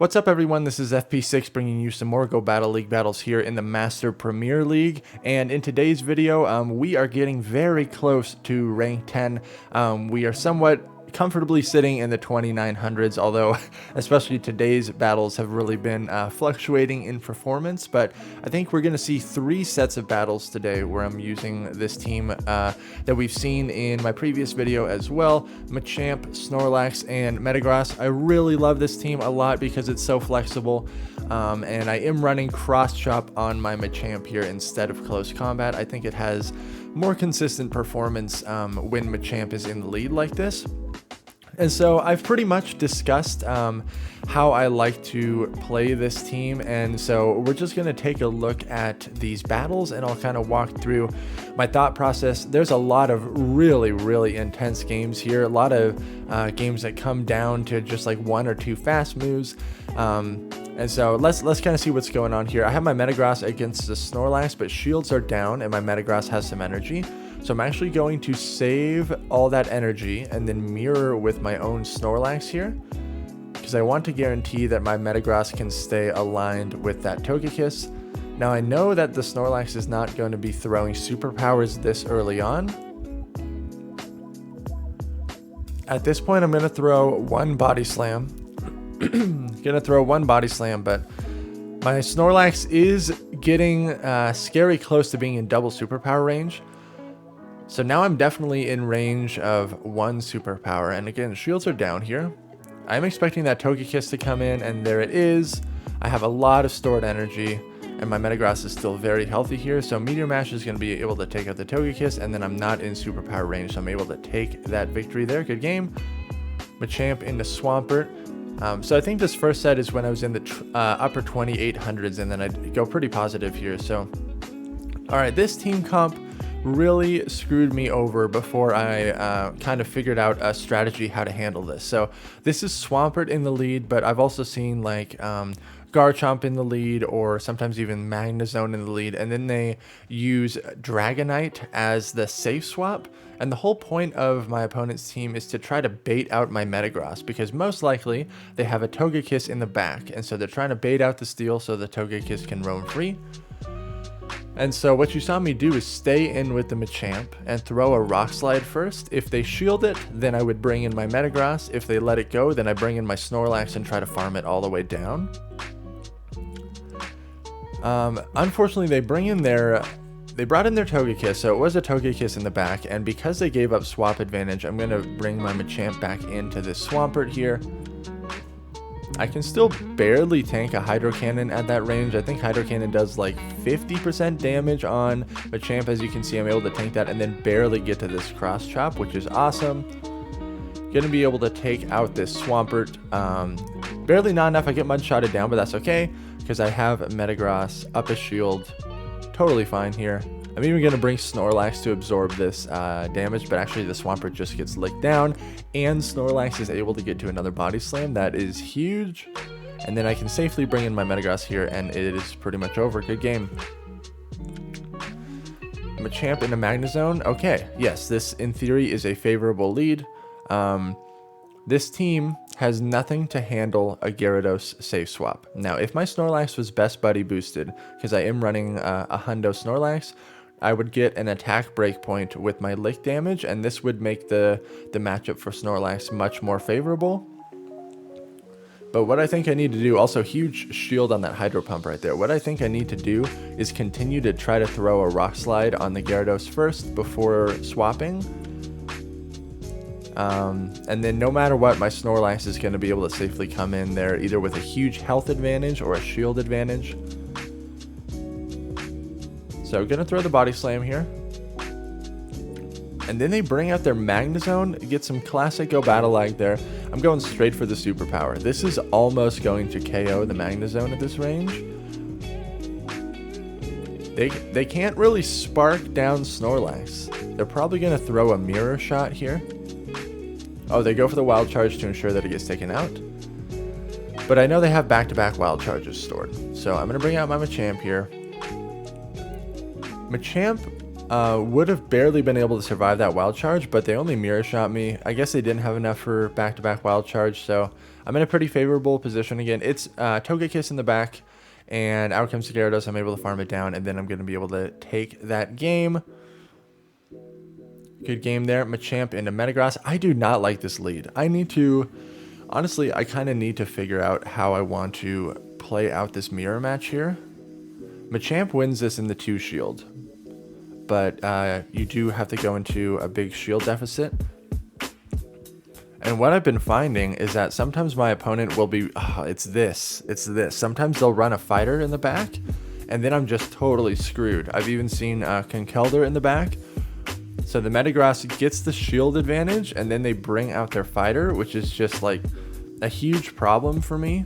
What's up everyone, this is FP6 bringing you some more Go Battle League battles here in the Master Premier League, and in today's video we are getting very close to rank 10. We are somewhat comfortably sitting in the 2900s, although especially today's battles have really been fluctuating in performance. But I think we're going to see 3 sets of battles today where I'm using this team that we've seen in my previous video as well: Machamp, Snorlax, and Metagross. I really love this team a lot because it's so flexible, and I am running cross chop on my Machamp here instead of close combat. I think it has more consistent performance when Machamp is in the lead like this. And so I've pretty much discussed how I like to play this team, and so we're just going to take a look at these battles and I'll kind of walk through my thought process. There's a lot of really intense games here, a lot of games that come down to just like 1 or 2 fast moves. And so let's kind of see what's going on here. I have my Metagross against the Snorlax, but shields are down and my Metagross has some energy. So I'm actually going to save all that energy and then mirror with my own Snorlax here, because I want to guarantee that my Metagross can stay aligned with that Togekiss. Now I know that the Snorlax is not going to be throwing superpowers this early on. At this point I'm going to throw one Body Slam. But my Snorlax is getting scary close to being in double superpower range. So now I'm definitely in range of 1 superpower, and again, shields are down here. I'm expecting that Togekiss to come in, and there it is. I have a lot of stored energy, and my Metagross is still very healthy here, so Meteor Mash is going to be able to take out the Togekiss, and then I'm not in superpower range, so I'm able to take that victory there. Good game. Machamp into Swampert. So I think this first set is when I was in the upper 2800s, and then I'd go pretty positive here. So, alright, this team comp really screwed me over before I kind of figured out a strategy how to handle this. So this is Swampert in the lead, but I've also seen like Garchomp in the lead, or sometimes even Magnezone in the lead, and then they use Dragonite as the safe swap. And the whole point of my opponent's team is to try to bait out my Metagross, because most likely they have a Togekiss in the back, and so they're trying to bait out the steal so the Togekiss can roam free. And so what you saw me do is stay in with the Machamp and throw a Rock Slide first. If they shield it, then I would bring in my Metagross. If they let it go, then I bring in my Snorlax and try to farm it all the way down. Unfortunately, they brought in their Togekiss, so it was a Togekiss in the back, and because they gave up swap advantage, I'm going to bring my Machamp back into this Swampert here. I can still barely tank a Hydro Cannon at that range. I think Hydro Cannon does like 50% damage on Machamp. As you can see, I'm able to tank that and then barely get to this cross chop, which is awesome. Gonna be able to take out this Swampert. Barely, not enough. I get Mud-Shotted down, but that's okay because I have Metagross up a shield. Totally fine here. I'm even going to bring Snorlax to absorb this damage, but actually the Swampert just gets licked down, and Snorlax is able to get to another Body Slam. That is huge. And then I can safely bring in my Metagross here, and it is pretty much over. Good game. Machamp into Magnezone. Okay, yes, this in theory is a favorable lead. This team has nothing to handle a Gyarados safe swap. Now, if my Snorlax was best buddy boosted, because I am running a Hundo Snorlax, I would get an attack breakpoint with my lick damage, and this would make the matchup for Snorlax much more favorable. But what I think I need to do, also huge shield on that Hydro Pump right there, what I think I need to do is continue to try to throw a Rock Slide on the Gyarados first before swapping. And then no matter what, my Snorlax is going to be able to safely come in there either with a huge health advantage or a shield advantage. So gonna throw the Body Slam here. And then they bring out their Magnezone, get some classic Go Battle lag there. I'm going straight for the superpower. This is almost going to KO the Magnezone at this range. They can't really spark down Snorlax. They're probably gonna throw a Mirror Shot here. Oh, they go for the Wild Charge to ensure that it gets taken out. But I know they have back-to-back Wild Charges stored. So I'm gonna bring out my Machamp here. Machamp would have barely been able to survive that wild charge, but they only mirror shot me. I guess they didn't have enough for back-to-back wild charge, so I'm in a pretty favorable position again. It's Togekiss in the back, and out comes the Gyarados. I'm able to farm it down, and then I'm going to be able to take that game. Good game there. Machamp into Metagross. I do not like this lead. I need to... Honestly, I kind of need to figure out how I want to play out this mirror match here. Machamp wins this in the 2 shield. But you do have to go into a big shield deficit. And what I've been finding is that sometimes my opponent will be... Oh, it's this. Sometimes they'll run a fighter in the back, and then I'm just totally screwed. I've even seen Conkeldurr in the back. So the Metagross gets the shield advantage, and then they bring out their fighter, which is just like a huge problem for me.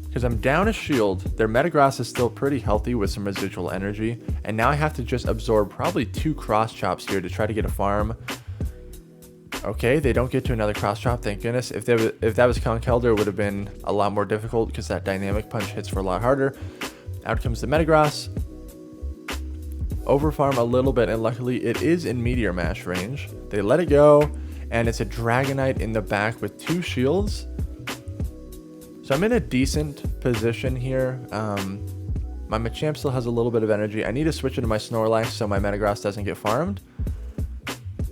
Because I'm down a shield, their Metagross is still pretty healthy with some residual energy, and now I have to just absorb probably 2 cross chops here to try to get a farm. Okay, they don't get to another cross chop, thank goodness. If that was Conkeldurr, it would have been a lot more difficult because that dynamic punch hits for a lot harder. Out comes the Metagross. Overfarm a little bit, and luckily it is in Meteor Mash range. They let it go, and it's a Dragonite in the back with 2 shields. So I'm in a decent position here. My Machamp still has a little bit of energy. I need to switch into my Snorlax so my Metagross doesn't get farmed.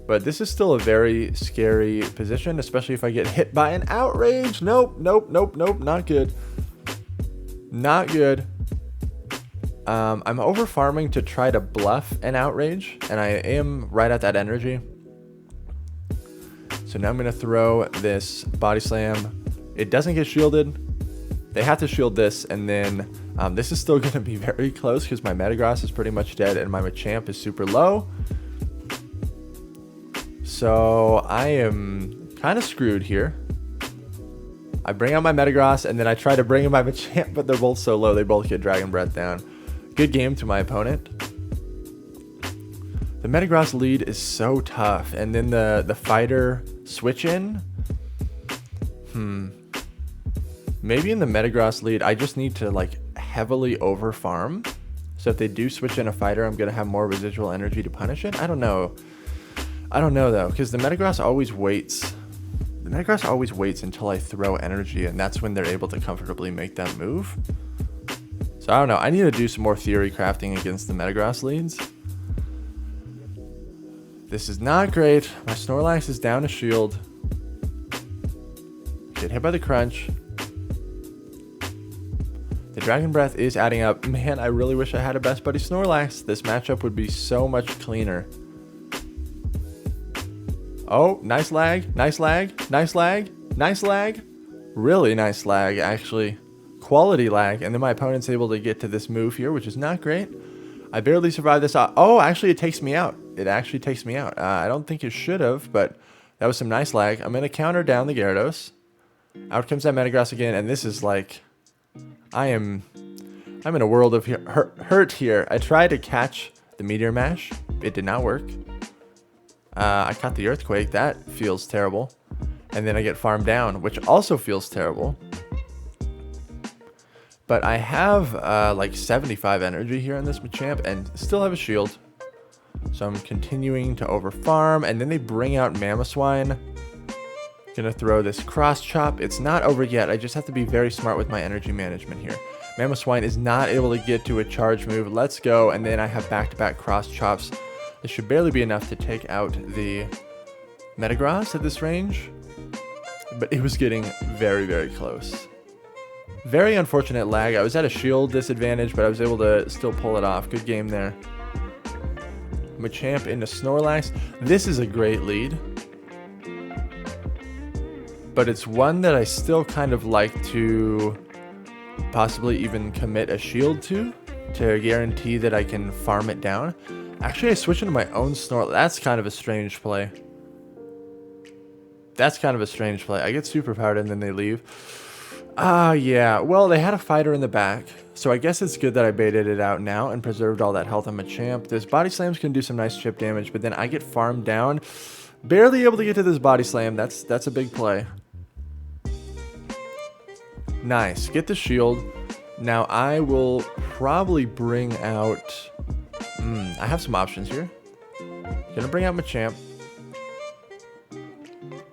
But this is still a very scary position, especially if I get hit by an Outrage. Nope, not good. Not good. I'm over farming to try to bluff an Outrage, and I am right at that energy. So now I'm going to throw this Body Slam. It doesn't get shielded. They have to shield this, and then this is still going to be very close because my Metagross is pretty much dead and my Machamp is super low. So I am kind of screwed here. I bring out my Metagross, and then I try to bring in my Machamp, but they're both so low, they both get Dragon Breath down. Good game to my opponent. The Metagross lead is so tough, and then the fighter switch in. Maybe in the Metagross lead, I just need to like heavily over farm. So if they do switch in a fighter, I'm gonna have more residual energy to punish it. I don't know though, because the Metagross always waits. The Metagross always waits until I throw energy, and that's when they're able to comfortably make that move. So I don't know. I need to do some more theory crafting against the Metagross leads. This is not great. My Snorlax is down a shield. Get hit by the crunch. The Dragon Breath is adding up. Man, I really wish I had a Best Buddy Snorlax. This matchup would be so much cleaner. Oh, nice lag, nice lag, nice lag, nice lag. Really nice lag, actually. Quality lag. And then my opponent's able to get to this move here, which is not great. I barely survived this. Oh, actually, it takes me out. It actually takes me out. I don't think it should have, but that was some nice lag. I'm going to counter down the Gyarados. Out comes that Metagross again, and this is like... I'm in a world of hurt here. I tried to catch the Meteor Mash. It did not work. I caught the Earthquake. That feels terrible. And then I get farmed down, which also feels terrible. But I have like 75 energy here on this Machamp and still have a shield. So I'm continuing to overfarm. And then they bring out Mamoswine. Gonna throw this cross chop. It's not over yet. I just have to be very smart with my energy management here. Mamoswine is not able to get to a charge move. Let's go. And then I have back-to-back cross chops. This should barely be enough to take out the Metagross at this range. But it was getting very, very close. Very unfortunate lag. I was at a shield disadvantage, but I was able to still pull it off. Good game there. Machamp into Snorlax. This is a great lead. But it's one that I still kind of like to possibly even commit a shield to guarantee that I can farm it down. Actually, I switch into my own Snorlax. That's kind of a strange play. I get super powered and then they leave. Yeah. Well, they had a fighter in the back. So I guess it's good that I baited it out now and preserved all that health on Machamp. This Body Slams can do some nice chip damage, but then I get farmed down. Barely able to get to this Body Slam. That's a big play. Nice. Get the shield. Now I will probably bring out... I have some options here. Gonna bring out Machamp.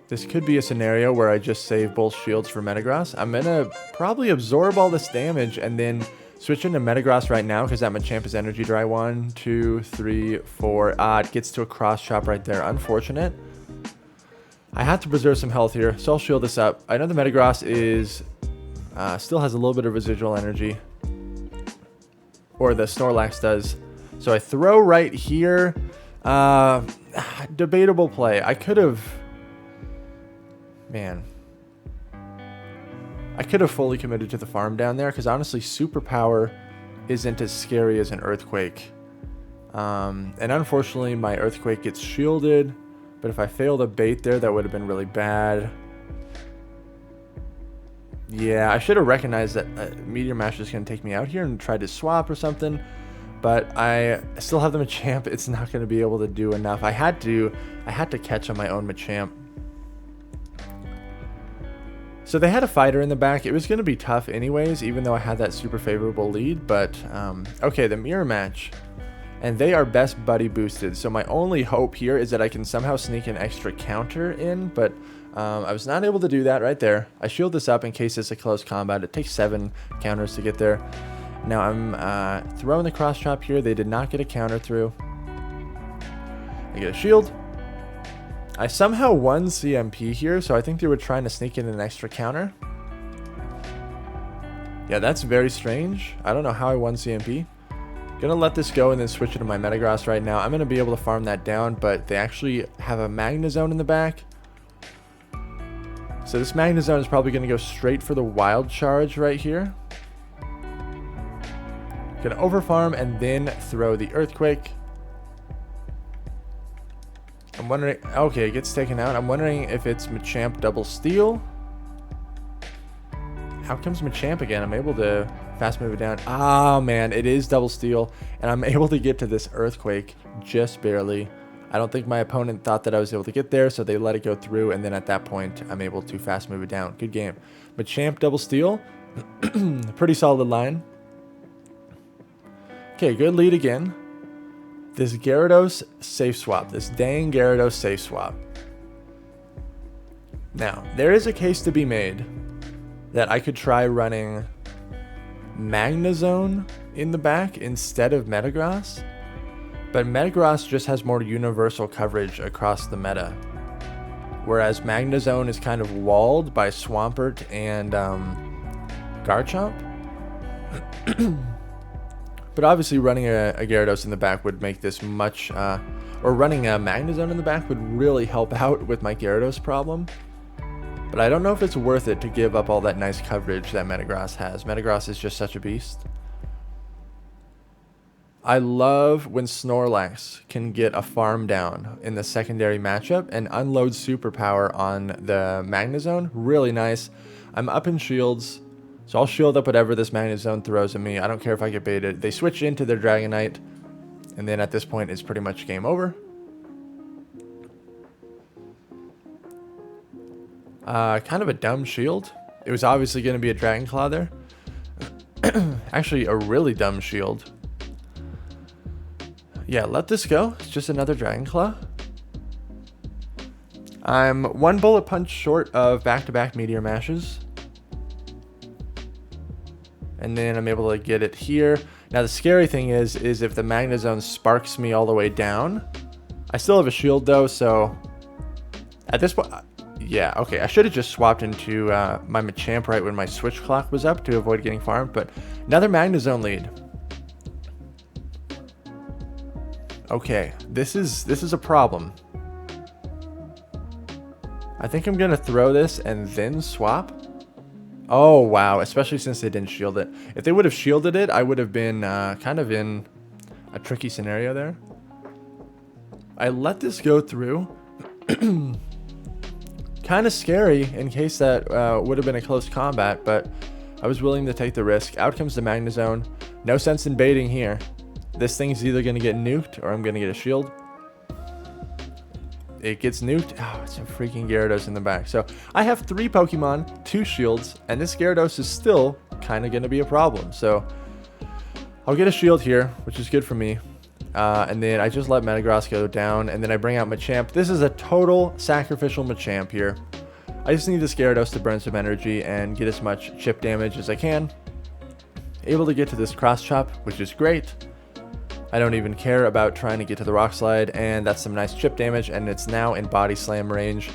This could be a scenario where I just save both shields for Metagross. I'm gonna probably absorb all this damage and then switch into Metagross right now because that Machamp is Energy Dry. 1, 2, 3, 4. It gets to a cross chop right there. Unfortunate. I have to preserve some health here, so I'll shield this up. I know the Metagross is still has a little bit of residual energy, or the Snorlax does. So I throw right here. Debatable play. I could have. Man, I could have fully committed to the farm down there because honestly, Superpower isn't as scary as an Earthquake. And unfortunately, my Earthquake gets shielded. But if I failed a bait there, that would have been really bad. Yeah, I should have recognized that Meteor Mash is going to take me out here and try to swap or something. But I still have the Machamp. It's not going to be able to do enough. I had to catch on my own Machamp. So they had a fighter in the back. It was going to be tough anyways, even though I had that super favorable lead. But, okay, the mirror match. And they are best buddy boosted. So my only hope here is that I can somehow sneak an extra counter in. But I was not able to do that right there. I shield this up in case it's a close combat. It takes 7 counters to get there. Now I'm throwing the cross chop here. They did not get a counter through. I get a shield. I somehow won CMP here, so I think they were trying to sneak in an extra counter. Yeah, that's very strange. I don't know how I won CMP. Gonna let this go and then switch it to my Metagross right now. I'm gonna be able to farm that down, but they actually have a Magnezone in the back. So this Magnezone is probably gonna go straight for the Wild Charge right here. Gonna overfarm and then throw the Earthquake. I'm wondering, okay, it gets taken out. I'm wondering if it's Machamp double steal. How comes Machamp again? I'm able to fast move it down. Ah, man, it is double steal. And I'm able to get to this Earthquake just barely. I don't think my opponent thought that I was able to get there, so they let it go through. And then at that point, I'm able to fast move it down. Good game. Machamp double steal. Pretty solid line. Okay, good lead again. This Gyarados safe swap. This dang Gyarados safe swap. Now, there is a case to be made that I could try running Magnezone in the back instead of Metagross. But Metagross just has more universal coverage across the meta. Whereas Magnezone is kind of walled by Swampert and Garchomp. But obviously running a Gyarados in the back would make this much, or running a Magnezone in the back would really help out with my Gyarados problem. But I don't know if it's worth it to give up all that nice coverage that Metagross has. Metagross is just such a beast. I love when Snorlax can get a farm down in the secondary matchup and unload superpower on the Magnezone. Really nice. I'm up in shields. So I'll shield up whatever this Magnezone throws at me. I don't care if I get baited. They switch into their Dragonite. And then at this point, it's pretty much game over. Kind of a dumb shield. It was obviously going to be a Dragon Claw there. Actually, a really dumb shield. Yeah, let this go. It's just another Dragon Claw. I'm 1 bullet punch short of back-to-back Meteor Mashes. And then I'm able to get it here. Now the scary thing is if the Magnezone sparks me all the way down. I still have a shield though, so at this point, yeah, okay. I should have just swapped into my Machamp right when my switch clock was up to avoid getting farmed. But another Magnezone lead. Okay, this is a problem. I think I'm gonna throw this and then swap. Oh, wow. Especially since they didn't shield it. If they would have shielded it, I would have been kind of in a tricky scenario there. I let this go through. Kind of scary in case that would have been a close combat, but I was willing to take the risk. Out comes the Magnezone. No sense in baiting here. This thing's either going to get nuked or I'm going to get a shield. It gets nuked. Oh, it's a freaking Gyarados in the back. So I have 3 Pokemon, 2 shields, and this Gyarados is still kind of going to be a problem. So I'll get a shield here, which is good for me. And then I just let Metagross go down, and then I bring out Machamp. This is a total sacrificial Machamp here. I just need this Gyarados to burn some energy and get as much chip damage as I can. Able to get to this Cross Chop, which is great. I don't even care about trying to get to the Rock Slide, and that's some nice chip damage, and it's now in Body Slam range.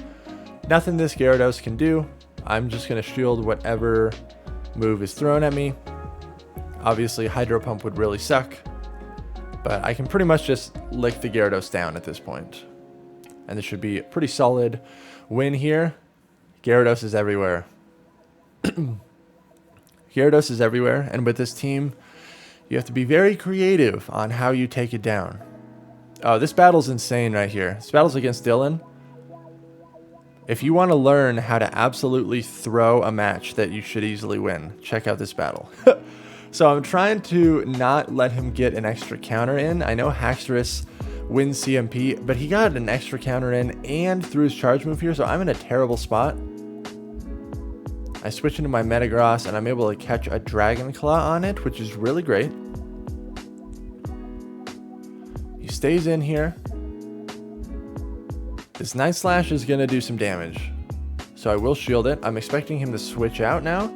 Nothing this Gyarados can do. I'm just going to shield whatever move is thrown at me. Obviously, Hydro Pump would really suck, but I can pretty much just lick the Gyarados down at this point. And this should be a pretty solid win here. Gyarados is everywhere. Gyarados is everywhere, and with this team, you have to be very creative on how you take it down. Oh, this battle's insane right here. This battle's against Dylan. If you want to learn how to absolutely throw a match that you should easily win, check out this battle. So I'm trying to not let him get an extra counter in. I know Haxorus wins CMP, but he got an extra counter in and threw his charge move here, so I'm in a terrible spot. I switch into my Metagross, and I'm able to catch a Dragon Claw on it, which is really great. He stays in here. This Night Slash is going to do some damage, so I will shield it. I'm expecting him to switch out now.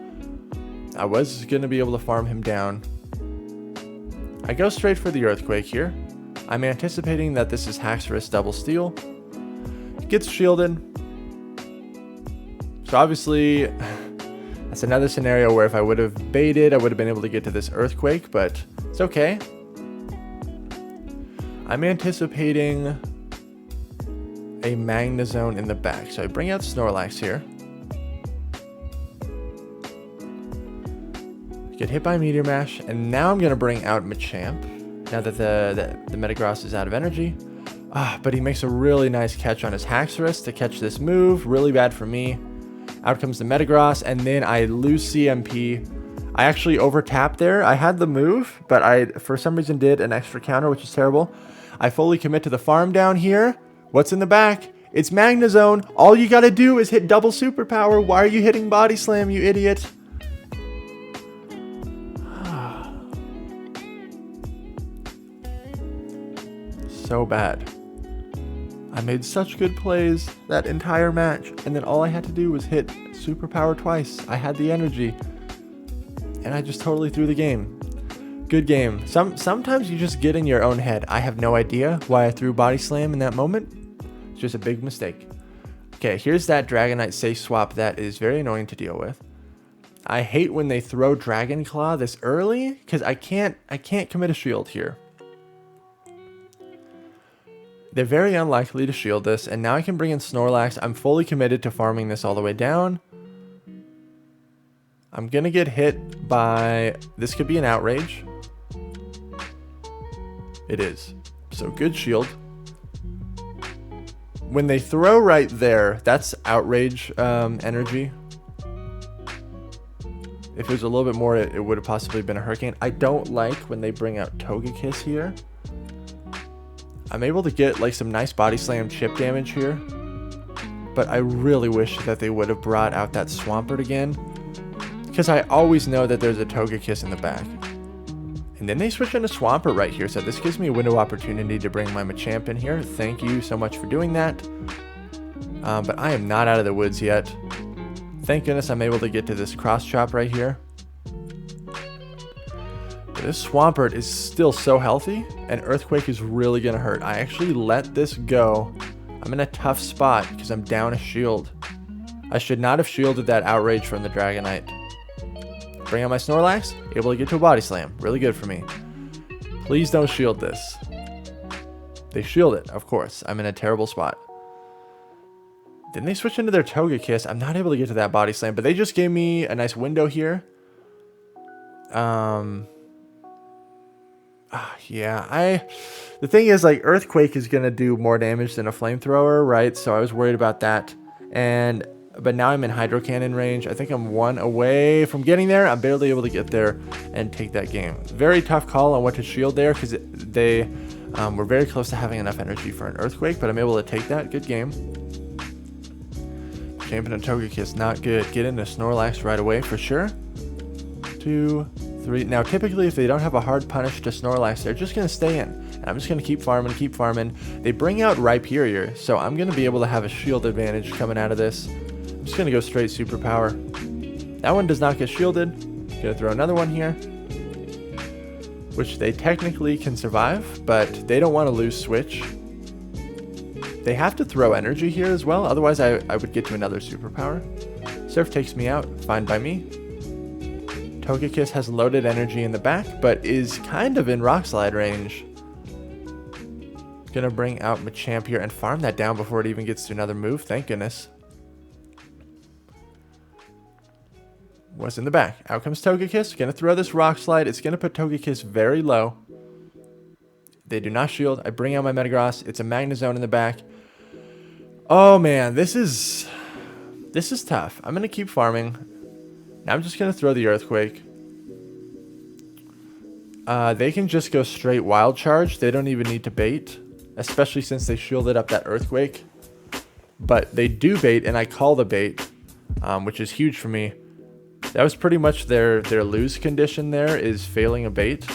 I was going to be able to farm him down. I go straight for the Earthquake here. I'm anticipating that this is Haxorus Double Steel. Gets shielded. So obviously, that's another scenario where if I would have baited, I would have been able to get to this Earthquake, but it's okay. I'm anticipating a Magnezone in the back, so I bring out Snorlax here. Get hit by Meteor Mash, and now I'm going to bring out Machamp, now that the Metagross is out of energy. But he makes a really nice catch on his Haxorus to catch this move. Really bad for me. Out comes the Metagross, and then I lose CMP. I actually over-tapped there. I had the move, but I, for some reason, did an extra counter, which is terrible. I fully commit to the farm down here. What's in the back? It's Magnezone. All you gotta do is hit double superpower. Why are you hitting Body Slam, you idiot? So bad. I made such good plays that entire match, and then all I had to do was hit superpower twice. I had the energy, and I just totally threw the game. Good game. Sometimes you just get in your own head. I have no idea why I threw Body Slam in that moment. It's just a big mistake. Okay, here's that Dragonite safe swap that is very annoying to deal with. I hate when they throw Dragon Claw this early, because I can't commit a shield here. They're very unlikely to shield this, and now I can bring in Snorlax. I'm fully committed to farming this all the way down. I'm gonna get hit by... This could be an Outrage. It is. So good shield. When they throw right there, that's Outrage energy. If it was a little bit more, it would have possibly been a Hurricane. I don't like when they bring out Togekiss here. I'm able to get like some nice Body Slam chip damage here, but I really wish that they would have brought out that Swampert again, because I always know that there's a Togekiss in the back. And then they switch into Swampert right here, so this gives me a window opportunity to bring my Machamp in here. Thank you so much for doing that. But I am not out of the woods yet. Thank goodness I'm able to get to this Cross Chop right here. This Swampert is still so healthy, and Earthquake is really going to hurt. I actually let this go. I'm in a tough spot because I'm down a shield. I should not have shielded that Outrage from the Dragonite. Bring out my Snorlax, able to get to a Body Slam. Really good for me. Please don't shield this. They shield it, of course. I'm in a terrible spot. Then they switch into their Togekiss. I'm not able to get to that Body Slam, but they just gave me a nice window here. Yeah, the thing is, like, Earthquake is going to do more damage than a Flamethrower, right? So I was worried about that. But now I'm in Hydro Cannon range. I think I'm one away from getting there. I'm barely able to get there and take that game. Very tough call on what to shield there, because they were very close to having enough energy for an Earthquake, but I'm able to take that. Good game. Champion and Togekiss, not good. Get into Snorlax right away for sure. 2, 3. Now, typically, if they don't have a hard punish to Snorlax, they're just going to stay in. And I'm just going to keep farming, keep farming. They bring out Rhyperior, so I'm going to be able to have a shield advantage coming out of this. I'm just going to go straight superpower. That one does not get shielded. Going to throw another one here, which they technically can survive, but they don't want to lose switch. They have to throw energy here as well, otherwise I would get to another superpower. Surf takes me out, fine by me. Togekiss has loaded energy in the back, but is kind of in Rock Slide range. Gonna bring out Machamp here and farm that down before it even gets to another move, thank goodness. Was in the back. Out comes Togekiss, gonna throw this Rock Slide, it's gonna put Togekiss very low. They do not shield, I bring out my Metagross, it's a Magnezone in the back. Oh man, this is tough. I'm gonna keep farming. Now I'm just gonna throw the Earthquake. They can just go straight Wild Charge. They don't even need to bait, especially since they shielded up that Earthquake. But they do bait, and I call the bait, which is huge for me. That was pretty much their lose condition there, is failing a bait.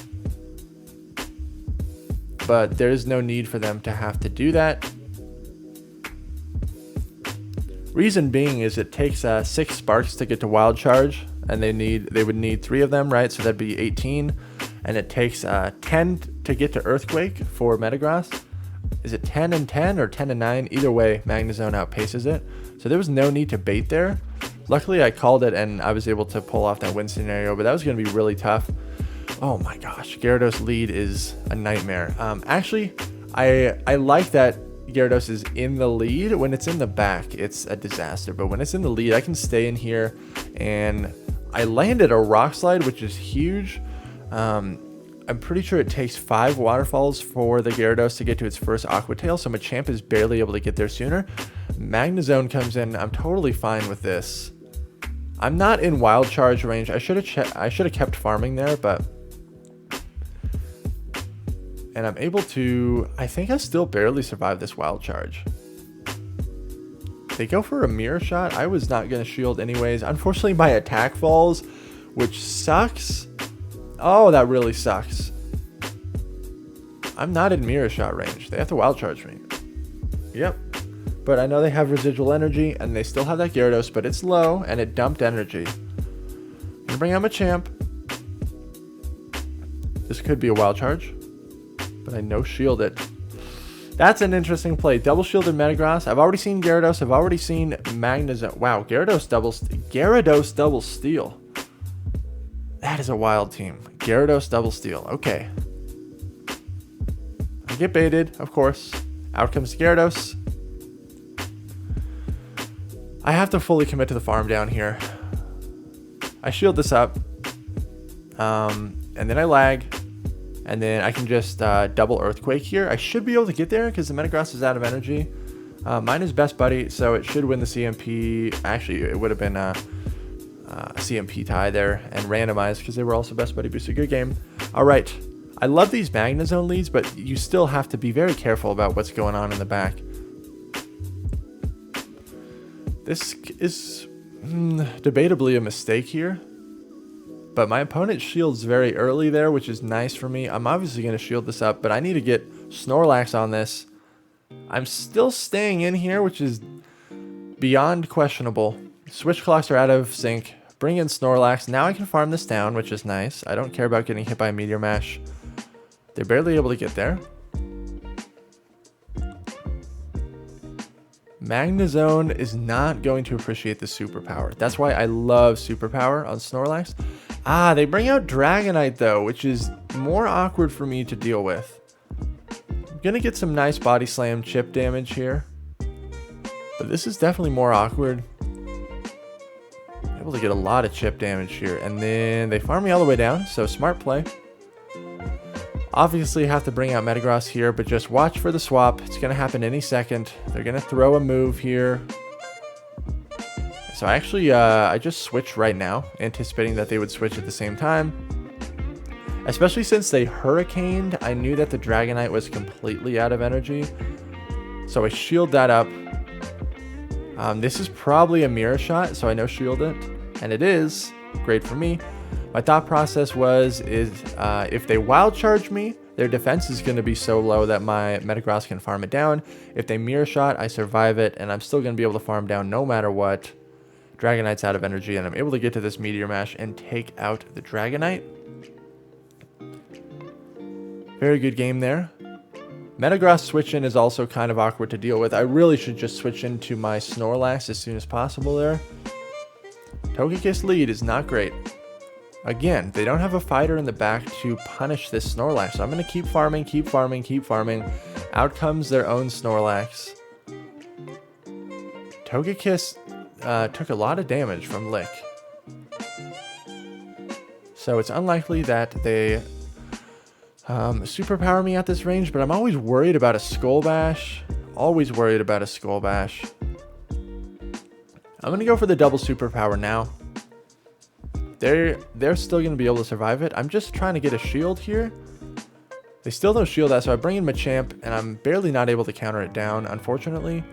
But there is no need for them to have to do that. Reason being is it takes 6 sparks to get to Wild Charge, and they would need 3 of them, right? So that'd be 18, and it takes 10 to get to Earthquake for Metagross. Is it 10 and 10 or 10 and 9? Either way, Magnezone outpaces it. So there was no need to bait there. Luckily, I called it, and I was able to pull off that win scenario, but that was going to be really tough. Oh my gosh, Gyarados lead is a nightmare. Actually, I like that Gyarados is in the lead. When it's in the back, it's a disaster, but when it's in the lead, I can stay in here, and I landed a Rock Slide, which is huge. I'm pretty sure it takes 5 waterfalls for the Gyarados to get to its first Aqua Tail, so Machamp is barely able to get there sooner. Magnezone comes in. I'm totally fine with this. I'm not in Wild Charge range. I should have kept farming there, but and I'm able to, I think I still barely survived this Wild Charge. They go for a Mirror Shot. I was not going to shield anyways. Unfortunately, my attack falls, which sucks. Oh, that really sucks. I'm not in Mirror Shot range. They have to Wild Charge me. Yep. But I know they have residual energy, and they still have that Gyarados, but it's low, and it dumped energy. I'm going to bring out Machamp. This could be a Wild Charge, but I no shield it. That's an interesting play. Double shielded Metagross. I've already seen Gyarados. I've already seen Magnezone. Wow, Gyarados double steal. That is a wild team. Gyarados double steal. Okay. I get baited, of course. Out comes Gyarados. I have to fully commit to the farm down here. I shield this up. And then I lag. And then I can just double Earthquake here. I should be able to get there because the Metagross is out of energy. Mine is Best Buddy, so it should win the CMP. Actually, it would have been a CMP tie there and randomized because they were also Best Buddy boosted. Good game. All right. I love these Magnezone leads, but you still have to be very careful about what's going on in the back. This is debatably a mistake here. But my opponent shields very early there, which is nice for me. I'm obviously going to shield this up, but I need to get Snorlax on this. I'm still staying in here, which is beyond questionable. Switch clocks are out of sync. Bring in Snorlax. Now I can farm this down, which is nice. I don't care about getting hit by a Meteor Mash. They're barely able to get there. Magnezone is not going to appreciate the superpower. That's why I love superpower on Snorlax. Ah, they bring out Dragonite though, which is more awkward for me to deal with. I'm gonna get some nice body slam chip damage here, but this is definitely more awkward. Able to get a lot of chip damage here, and then they farm me all the way down, so smart play. Obviously have to bring out Metagross here, but just watch for the swap. It's gonna happen any second. They're gonna throw a move here. So actually, I just switched right now, anticipating that they would switch at the same time. Especially since they Hurricaned, I knew that the Dragonite was completely out of energy. So I shield that up. This is probably a Mirror Shot, so I no shield it. And it is. Great for me. My thought process is if they Wild Charge me, their defense is going to be so low that my Metagross can farm it down. If they Mirror Shot, I survive it, and I'm still going to be able to farm down no matter what. Dragonite's out of energy, and I'm able to get to this Meteor Mash and take out the Dragonite. Very good game there. Metagross switch in is also kind of awkward to deal with. I really should just switch into my Snorlax as soon as possible there. Togekiss lead is not great. Again, they don't have a fighter in the back to punish this Snorlax, so I'm going to keep farming, keep farming, keep farming. Out comes their own Snorlax. Togekiss took a lot of damage from Lick. So it's unlikely that they superpower me at this range, but I'm always worried about a Skull Bash. Always worried about a Skull Bash. I'm going to go for the double superpower now. They're still going to be able to survive it. I'm just trying to get a shield here. They still don't shield that, so I bring in Machamp, and I'm barely not able to counter it down, unfortunately.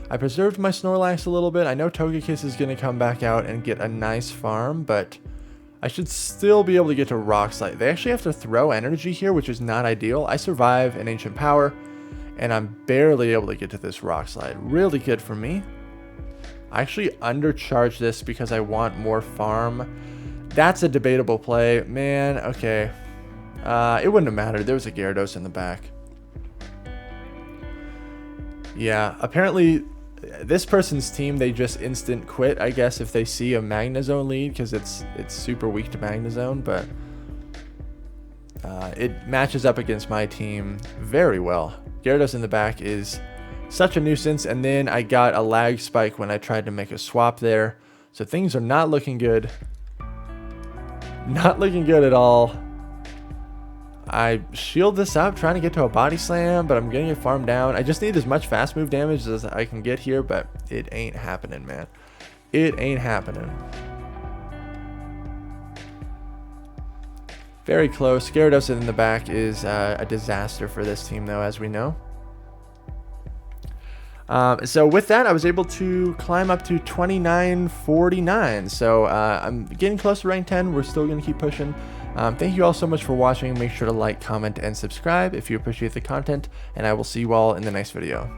I preserved my Snorlax a little bit. I know Togekiss is going to come back out and get a nice farm, but I should still be able to get to Rock Slide. They actually have to throw energy here, which is not ideal. I survive an Ancient Power, and I'm barely able to get to this Rock Slide. Really good for me. I actually undercharged this because I want more farm. That's a debatable play. Man, okay. It wouldn't have mattered. There was a Gyarados in the back. Yeah, apparently this person's team, they just instant quit, I guess, if they see a Magnezone lead, because it's super weak to Magnezone, but it matches up against my team very well. Gyarados in the back is such a nuisance, and then I got a lag spike when I tried to make a swap there, so things are not looking good. Not looking good at all. I shield this up, trying to get to a body slam, but I'm getting it farmed down. I just need as much fast move damage as I can get here, but it ain't happening, man. It ain't happening. Very close. Gyarados in the back is a disaster for this team, though, as we know. So with that, I was able to climb up to 2949. So I'm getting close to rank 10. We're still going to keep pushing. Thank you all so much for watching. Make sure to like, comment, and subscribe if you appreciate the content. And I will see you all in the next video.